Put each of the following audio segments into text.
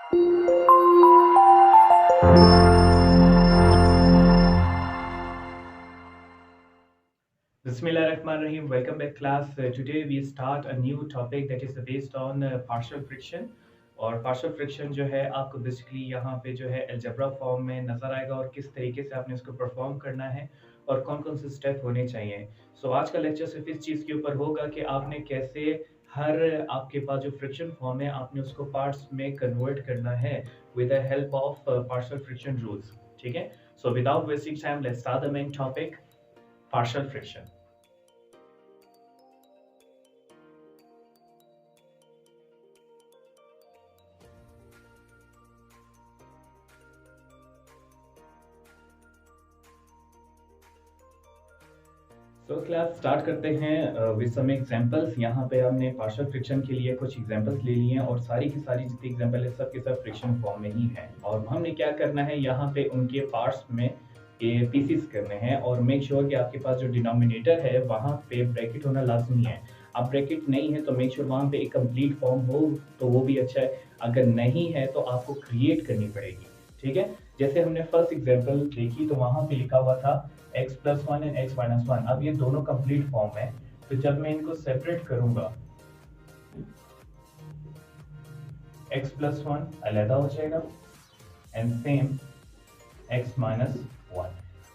Bismillahirrahmanirrahim. Welcome back class. Today we start a new topic that is based on partial friction. और partial friction जो है आपको basically यहाँ पे जो है अलजेब्रा फॉर्म में नजर आएगा और किस तरीके से आपने इसको परफॉर्म करना है और कौन कौन से स्टेप होने चाहिए। सो आज का लेक्चर सिर्फ इस चीज़ के ऊपर होगा कि आपने कैसे हर आपके पास जो फ्रिक्शन फॉर्म है आपने उसको पार्ट्स में कन्वर्ट करना है with the help of partial friction rules. ठीक है, so without wasting time let's start the main topic, partial friction. तो क्लास स्टार्ट करते हैं विद सम एग्जांपल्स। यहाँ पे हमने पार्शियल फ्रिक्शन के लिए कुछ एग्जांपल्स ले लिए हैं और सारी की सारी जितनी एग्जांपल है सब के सब फ्रिक्शन फॉर्म में ही है। और हमने क्या करना है, यहाँ पे उनके पार्ट्स में ये पीसीस करने हैं और मेक श्योर कि आपके पास जो डिनोमिनेटर है वहाँ पे ब्रैकेट होना लाजमी है। अब ब्रैकेट नहीं है तो मेक श्योर वहाँ पे एक कंप्लीट फॉर्म हो तो वो भी अच्छा है, अगर नहीं है तो आपको क्रिएट करनी पड़ेगी। ठीक है, जैसे हमने फर्स्ट एग्जांपल देखी तो वहाँ पे लिखा हुआ था x plus one and x minus one. अब ये दोनों कंप्लीट फॉर्म है, तो जब मैं इनको सेपरेट करूंगा x प्लस वन अलग हो जाएगा and same x minus one.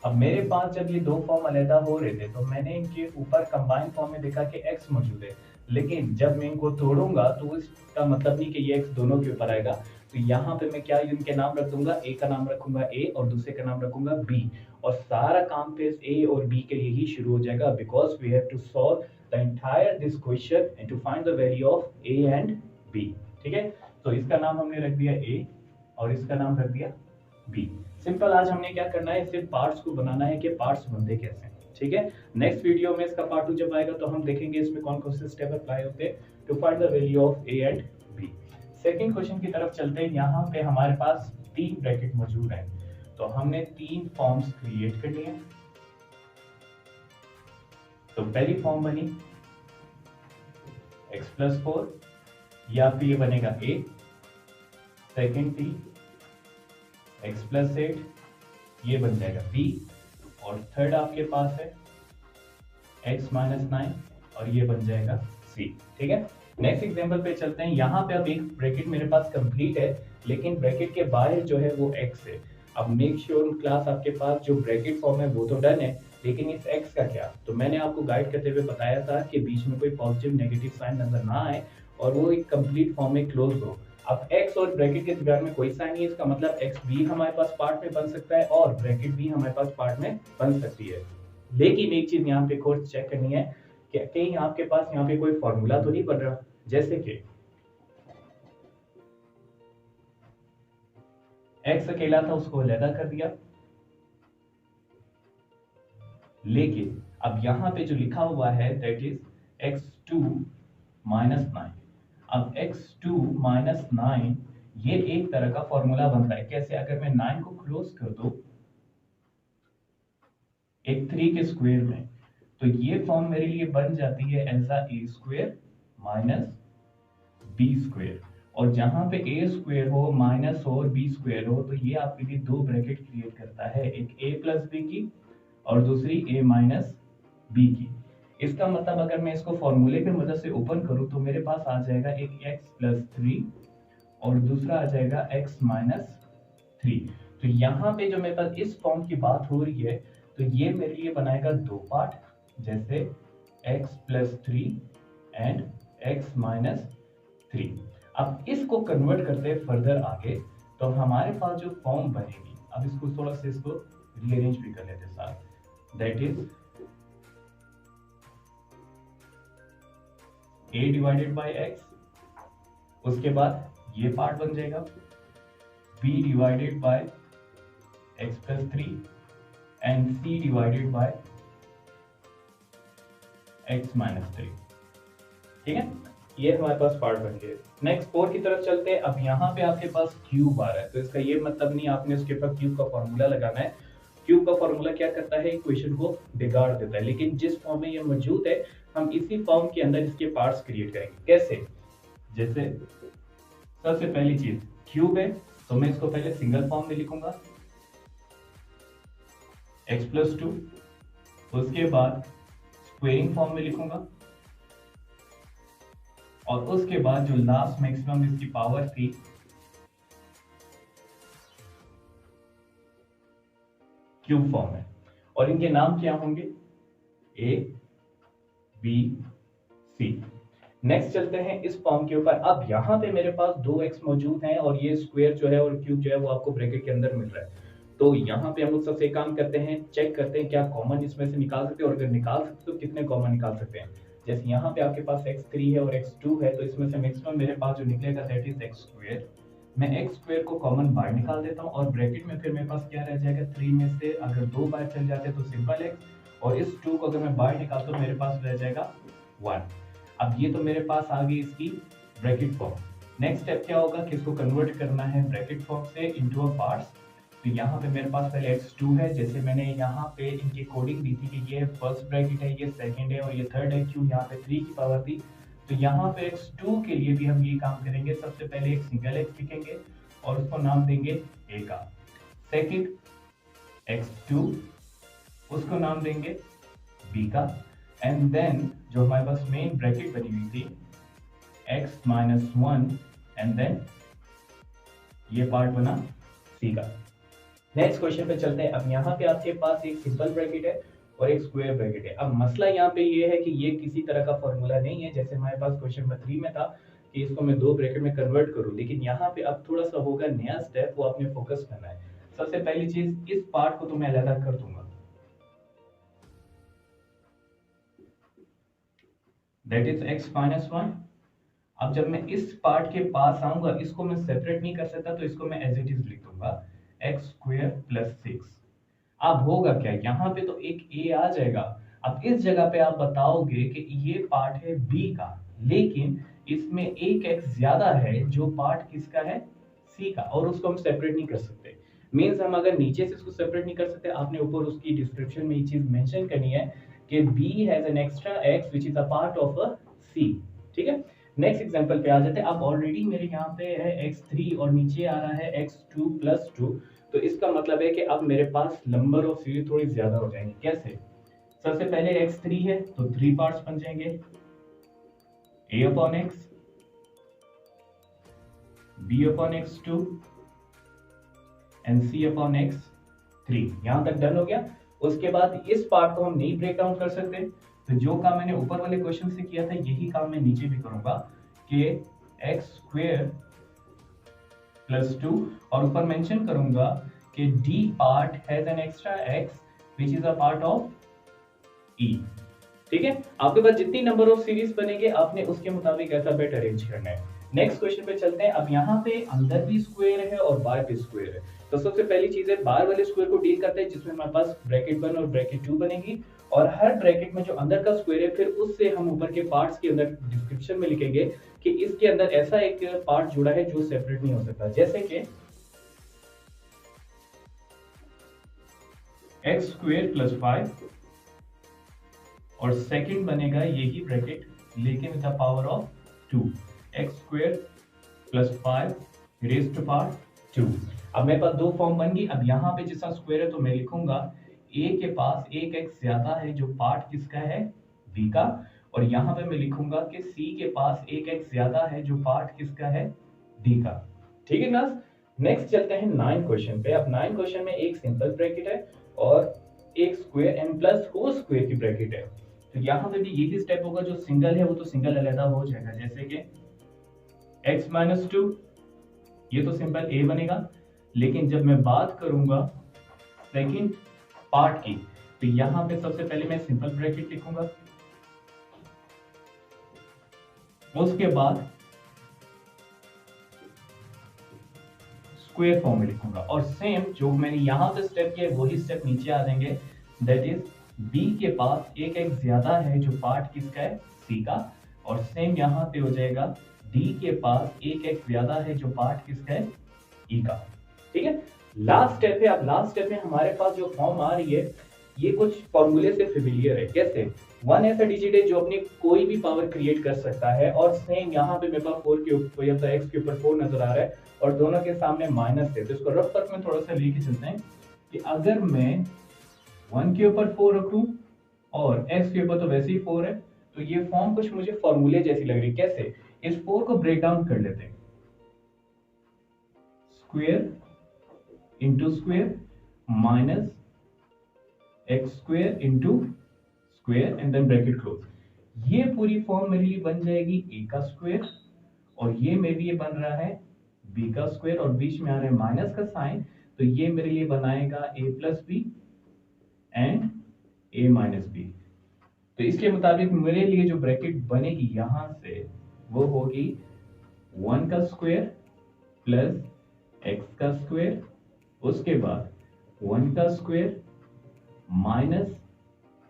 अब मेरे पास जब ये दो फॉर्म अलग हो रहे थे तो मैंने इनके ऊपर कंबाइन फॉर्म में देखा कि x मौजूद है, लेकिन जब मैं इनको तोड़ूंगा तो इसका मतलब नहीं कि ये x दोनों के ऊपर आएगा। तो यहाँ पे मैं क्या इनके नाम रख दूंगा, a का नाम रखूंगा a और दूसरे का नाम रखूंगा b, और सारा काम पे a और b के लिए ही शुरू हो जाएगा, because we have to solve the entire this question and to find the value of a and b। ठीक है, तो इसका नाम हमने रख दिया a और इसका नाम रख दिया b। सिंपल, आज हमने क्या करना है, सिर्फ पार्ट्स को बनाना है कि पार्ट्स बनते कैसे। ठीक है, नेक्स्ट वीडियो में इसका पार्ट 2 जब आएगा तो हम देखेंगे इसमें कौन कौन से स्टेप अप्लाई होते हैं to find the value of a and b। Second question की तरफ चलते हैं। यहाँ पे हमारे पास तीन ब्रैकेट मौजूद हैं, तो हमने तीन फॉर्म्स क्रिएट करनी है। तो पहली फॉर्म बनी x प्लस फोर, या फिर ये बनेगा a, सेकेंड थी x प्लस एट, ये बन जाएगा b, और थर्ड आपके पास है x माइनस नाइन और ये बन जाएगा c। ठीक है, नेक्स्ट एग्जांपल पे चलते हैं। यहाँ पे अब एक ब्रैकेट मेरे पास कंप्लीट है, लेकिन ब्रैकेट के बाहर जो है वो x है। अब मेक श्योर क्लास आपके पास जो ब्रैकेट फॉर्म है वो तो डन है, लेकिन इस x का क्या। तो मैंने आपको गाइड करते हुए बताया था कि बीच में कोई पॉजिटिव नेगेटिव साइन नजर ना आए और वो एक कंप्लीट फॉर्म में क्लोज हो। अब x और ब्रैकेट के दरमियान में कोई साइन नहीं है, इसका मतलब x भी हमारे पास पार्ट में बन सकता है और ब्रैकेट भी हमारे पास पार्ट में बन सकती है। लेकिन एक चीज यहाँ पे कोर्स चेक करनी है कि कहीं आपके पास यहाँ पे कोई फॉर्मूला तो नहीं बन रहा, जैसे कि x अकेला था उसको अलग कर दिया, लेकिन अब यहाँ पे जो लिखा हुआ है that is x2 minus nine. अब x2 माइनस नाइन ये एक तरह का फॉर्मूला बन रहा है। कैसे, अगर मैं 9 को क्लोज कर दूं एक 3 के स्क्वायर में, तो ये फॉर्म मेरे लिए बन जाती है as a square minus b square, और जहां पे a स्क्वायर हो माइनस हो और b स्क्वायर हो तो ये आपके लिए दो ब्रैकेट क्रिएट करता है, एक a प्लस b की और दूसरी a माइनस b की। इसका मतलब अगर मैं इसको फॉर्मूले की मदद से ओपन करूं तो मेरे पास आ जाएगा एक x प्लस थ्री और दूसरा आ जाएगा x माइनस थ्री। तो यहाँ पे जो मेरे पास इस फॉर्म की बात हो रही है तो ये मेरे लिए बनाएगा दो पार्ट, जैसे x plus three and x minus three. अब इसको कन्वर्ट करते हैं फर्दर आगे तो हमारे पास जो फॉर्म बनेगी, अब इसको थोड़ा सा इसको रीअरेंज भी कर लेते हैं साथ, that is a divided by x, उसके बाद ये पार्ट बन जाएगा b divided by x plus three and c divided by x minus three. ठीक है, ये हमारे पास पार्ट बन गए। नेक्स्ट 4 की तरफ चलते हैं। अब यहाँ पे आपके पास क्यूब आ रहा है, तो इसका ये मतलब नहीं आपने उसके ऊपर क्यूब का फॉर्मूला लगाना है। क्यूब का फॉर्मूला क्या करता है, इक्वेशन को बिगाड़ देता है, लेकिन जिस फॉर्म में ये मौजूद है हम इसी फॉर्म के अंदर इसके पार्ट्स क्रिएट करेंगे। कैसे, जैसे सबसे पहली चीज क्यूब है तो मैं इसको पहले सिंगल फॉर्म में लिखूंगा x+2, उसके बाद स्क्वेयरिंग फॉर्म में लिखूंगा और उसके बाद जो लास्ट मैक्सिमम इसकी पावर थी क्यूब फॉर्म है और इनके नाम क्या होंगे a b c। नेक्स्ट चलते हैं इस फॉर्म के ऊपर। अब यहाँ पे मेरे पास 2x मौजूद हैं और ये स्क्वायर जो है और क्यूब जो है वो आपको ब्रैकेट के अंदर मिल रहा है। तो यहाँ पे हम लोग सबसे काम करते हैं, चेक करते हैं क्या कॉमन इसमें से निकाल सकते हैं और अगर निकाल सकते तो कितने कॉमन निकाल सकते हैं। जैसे यहाँ पे आपके पास x3 है और x2 है तो इसमें से मैक्सिमम मेरे पास जो निकलेगा दैट इज x²। मैं x² को कॉमन बाहर निकाल देता हूँ और ब्रैकेट में फिर मेरे पास क्या रह जाएगा, 3 में से अगर 2 बाहर चल जाते हैं तो सिंपल x और इस 2 को अगर मैं बाहर निकालता हूँ मेरे पास रह जाएगा 1। अब ये तो मेरे पास आ गई इसकी ब्रैकेट फॉर्म। नेक्स्ट स्टेप क्या होगा कि इसको कन्वर्ट करना है ब्रैकेट फॉर्म से इनटू अ पार्ट्स। तो यहाँ पे मेरे पास पहले x2 है, जैसे मैंने यहाँ पे इनकी कोडिंग दी थी कि ये फर्स्ट ब्रैकेट है, ये सेकंड है और ये थर्ड है, क्यों यहाँ पे 3 की पावर थी। तो यहाँ पे x2 के लिए भी हम ये काम करेंगे, सबसे पहले एक सिंगल x लिखेंगे और उसको नाम देंगे a का। सेकंड x2 उसको नाम देंगे b का एंड देन जो हमारे पास मेन ब्रैकेट बनी हुई थी x-1 एंड देन ये पार्ट बना c का। नेक्स्ट क्वेश्चन पे चलते हैं। अब यहाँ पे आपके पास एक सिंपल ब्रैकेट है और एक स्क्वायर ब्रैकेट है। अब मसला यहाँ पे ये है कि ये किसी तरह का फॉर्मूला नहीं है जैसे हमारे पास क्वेश्चन नंबर 3 में था कि इसको मैं 2 ब्रैकेट में कन्वर्ट करूँ, लेकिन यहाँ पे अब थोड़ा सा होगा नया स्टेप, वो आपने फोकस करना है। सबसे पहली चीज इस पार्ट को तो मैं अलग कर दूंगा, दैट इज x-1। अब जब मैं इस पार्ट के पास आऊंगा इसको मैं सेपरेट नहीं कर सकता तो इसको मैं एज इट इज लिख दूंगा x² + 6। अब होगा क्या, यहाँ पे तो एक a आ जाएगा। अब इस जगह पे आप बताओगे कि ये पार्ट है b का, लेकिन इसमें एक x ज्यादा है जो पार्ट किसका है c का, और उसको हम सेपरेट नहीं कर सकते। मींस हम अगर नीचे से इसको सेपरेट नहीं कर सकते, आपने ऊपर उसकी डिस्क्रिप्शन में ये चीज मेंशन करनी है कि b has an extra x which is a part of a c। ठीक है, नेक्स्ट एग्जांपल पे आ जाते हैं। अब ऑलरेडी मेरे यहाँ पे है x3 और नीचे आ रहा है x2 + 2, तो इसका मतलब है कि अब मेरे पास नंबर ऑफ सीरीज थोड़ी ज्यादा हो जाएंगे। कैसे, सबसे पहले x3 है तो 3 पार्ट्स बन जाएंगे, a/x, b/x2 एंड c/x3। यहां तक डन हो गया। उसके बाद इस पार्ट को हम नहीं ब्रेक डाउन कर सकते, तो जो काम मैंने ऊपर वाले क्वेश्चन से किया था यही काम मैं नीचे भी करूंगा कि x² + 2 और ऊपर मेंशन करूंगा कि d part has an extra x which is a part of e। ठीक है, आपके पास जितनी नंबर ऑफ सीरीज बनेंगे आपने उसके मुताबिक अल्फाबेट अरेंज करना है। नेक्स्ट क्वेश्चन पे चलते हैं। अब यहाँ पे अंदर भी स्क्वायर है और बाहर भी स्क्वायर है, तो सबसे पहली चीज है बाहर वाले स्क्वायर को डील करते हैं जिसमें हमारे पास ब्रैकेट 1 और ब्रैकेट 2 बनेगी, और हर ब्रैकेट में जो अंदर का स्क्वायर है फिर उससे हम ऊपर के पार्ट्स के अंदर डिस्क्रिप्शन में लिखेंगे कि इसके अंदर ऐसा एक पार्ट जुड़ा है जो सेपरेट नहीं हो सकता, जैसे कि x² + 5 और सेकंड बनेगा यही ब्रैकेट लेकिन with the power of 2, x² + 5 raised to power 2। अब मेरे पास दो फॉर्म बन गई। अब यहाँ पे जैसा स्क्वायर है तो मैं लिखूंगा a के पास एक x ज्यादा है जो पार्ट किसका है b का, और यहाँ पे मैं लिखूंगा कि c के पास एक x ज्यादा है जो पार्ट किसका है d का। ठीक है क्लास, नेक्स्ट चलते हैं 9 क्वेश्चन पे। अब 9 क्वेश्चन में एक सिंपल ब्रैकेट है और एक square n plus whole square की ब्रैकेट है। तो यहाँ पे भी यही स्टेप होगा, जो सिंगल है वो तो सिंगल अलग हो जाएगा, जैसे कि x-2 ये तो सिंपल a बनेगा, लेकिन जब मैं बात करूंगा सेकंड पार्ट की तो यहाँ पे सबसे पहले मैं सिंपल ब्रैकेट लिखूंगा, उसके बाद स्क्वायर फॉर्म में लिखूंगा, और सेम जो मैंने यहाँ पे स्टेप किया वही स्टेप नीचे आ जाएंगे, दैट इज b के पास एक x ज्यादा है जो पार्ट किसका है c का, और सेम यहाँ पे हो जाएगा d के पास एक x ज्यादा है जो पार्ट किसका है e का। ठीक है, लास्ट स्टेप है। अब लास्ट स्टेप में हमारे पास जो फॉर्म आ रही है ये कुछ फॉर्मूले से फेमिलियर है। कैसे? 1 ऐसा डिजिट है जो अपनी कोई भी पावर क्रिएट कर सकता है, और सेम यहाँ पे मेरे पास 4 के ऊपर या x के ऊपर 4 नजर आ रहा है और दोनों के सामने माइनस है। तो इसको रफ वर्क में थोड़ा सा लेके चलते हैं कि अगर मैं 1 के ऊपर 4 रखूं और x के ऊपर तो वैसे ही 4 है, तो ये फॉर्म कुछ मुझे फॉर्मूले जैसी लग रही है। कैसे? इस 4 को ब्रेक डाउन कर लेते हैं, square into square minus x square into square and then bracket close. ये पूरी फॉर्म मेरे लिए बन जाएगी a का स्क्वेयर, और ये मेरे लिए बन रहा है b का स्क्वेयर, और बीच में आ रहा है माइनस का साइन, तो ये मेरे लिए बनाएगा a plus B and a minus B. तो इसके मुताबिक मेरे लिए जो ब्रैकेट बनेगी यहां से वो होगी 1 का स्क्वायर प्लस x का स्क्वायर, उसके बाद 1 का स्क्वायर माइनस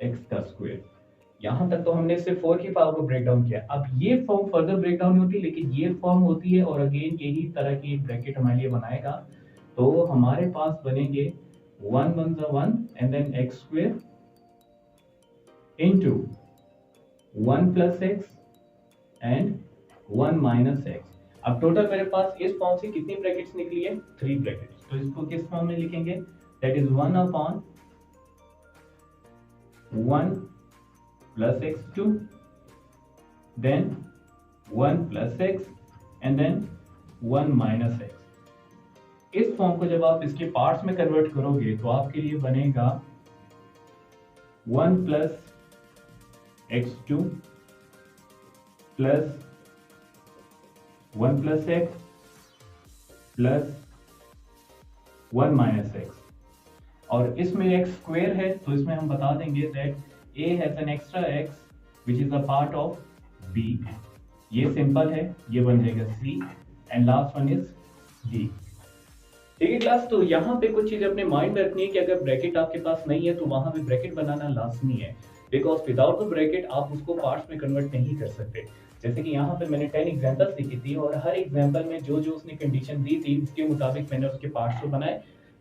x का स्क्वायर। यहां तक तो हमने सिर्फ 4 की पावर को ब्रेक डाउन किया। अब ये फॉर्म फर्दर ब्रेक डाउन होती है, लेकिन ये फॉर्म होती है और अगेन यही तरह की एक ब्रैकेट हमारे लिए बनाएगा। तो हमारे पास बनेंगे 1 1 1 and then x square into 1 plus x and 1 minus x। अब टोटल मेरे पास इस फॉर्म से कितनी ब्रैकेट्स निकली है? 3 ब्रैकेट्स। तो इसको किस फॉर्म में लिखेंगे? That is 1 upon 1 plus x2 then 1 plus x and then 1 minus x। इस फॉर्म को जब आप इसके पार्ट्स में कन्वर्ट करोगे तो आपके लिए बनेगा 1 plus x2 plus 1 plus x plus 1 minus x। और इसमें x स्क्वायर है तो इसमें हम बता देंगे that a has an extra x which is a part of b। ये सिंपल है, ये बन जाएगा c and last one is d। ठीक है क्लास, तो यहाँ पे कुछ चीज अपने माइंड में रखनी है कि अगर ब्रैकेट आपके पास नहीं है तो वहां पे ब्रैकेट बनाना लाजमी है, बिकॉज विदाउट द ब्रैकेट आप उसको पार्ट्स में कन्वर्ट नहीं कर सकते। जैसे कि यहाँ पे मैंने 10 एग्जांपल्स लिखी थी और हर एग्जांपल में जो जो उसने कंडीशन दी थी उसके मुताबिक मैंने उसके पार्ट्स को बनाए।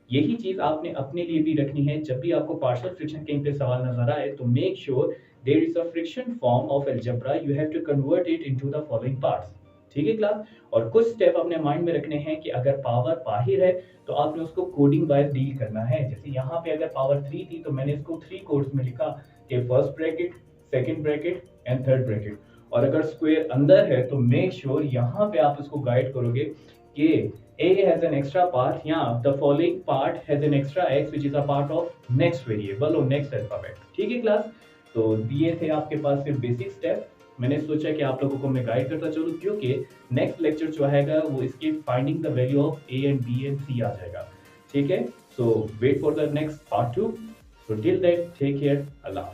यही चीज आपने अपने लिए भी रखनी है। जब भी आपको पार्शियल फ्रिक्शन कहीं पे सवाल नजर आए तो make sure there is a fraction form of algebra, you have to convert it into the following parts. ठीक है क्लास, और कुछ स्टेप अपने माइंड में रखने हैं कि अगर पावर बाहर है तो आपने उसको कोडिंग वाइज डील करना है। जैसे यहाँ पे अगर पावर 3 थी तो मैंने इसको 3 कोड्स में लिखा कि first bracket, second bracket and third bracket. और अगर स्क्वायर अंदर है तो मेक श्योर यहाँ पे आप इसको गाइड करोगे कि a has an extra part, yeah, the following part has an extra x which is a part of next variable or next alphabet। ठीक है क्लास, तो ये थे आपके पास सिर्फ बेसिक स्टेप। मैंने सोचा कि आप लोगों को मैं गाइड करता चलूं क्योंकि नेक्स्ट लेक्चर जो आएगा वो इसके finding the value of a and b and c आ जाएगा। ठीक है, so wait for the next part 2। So till then take care, Allah.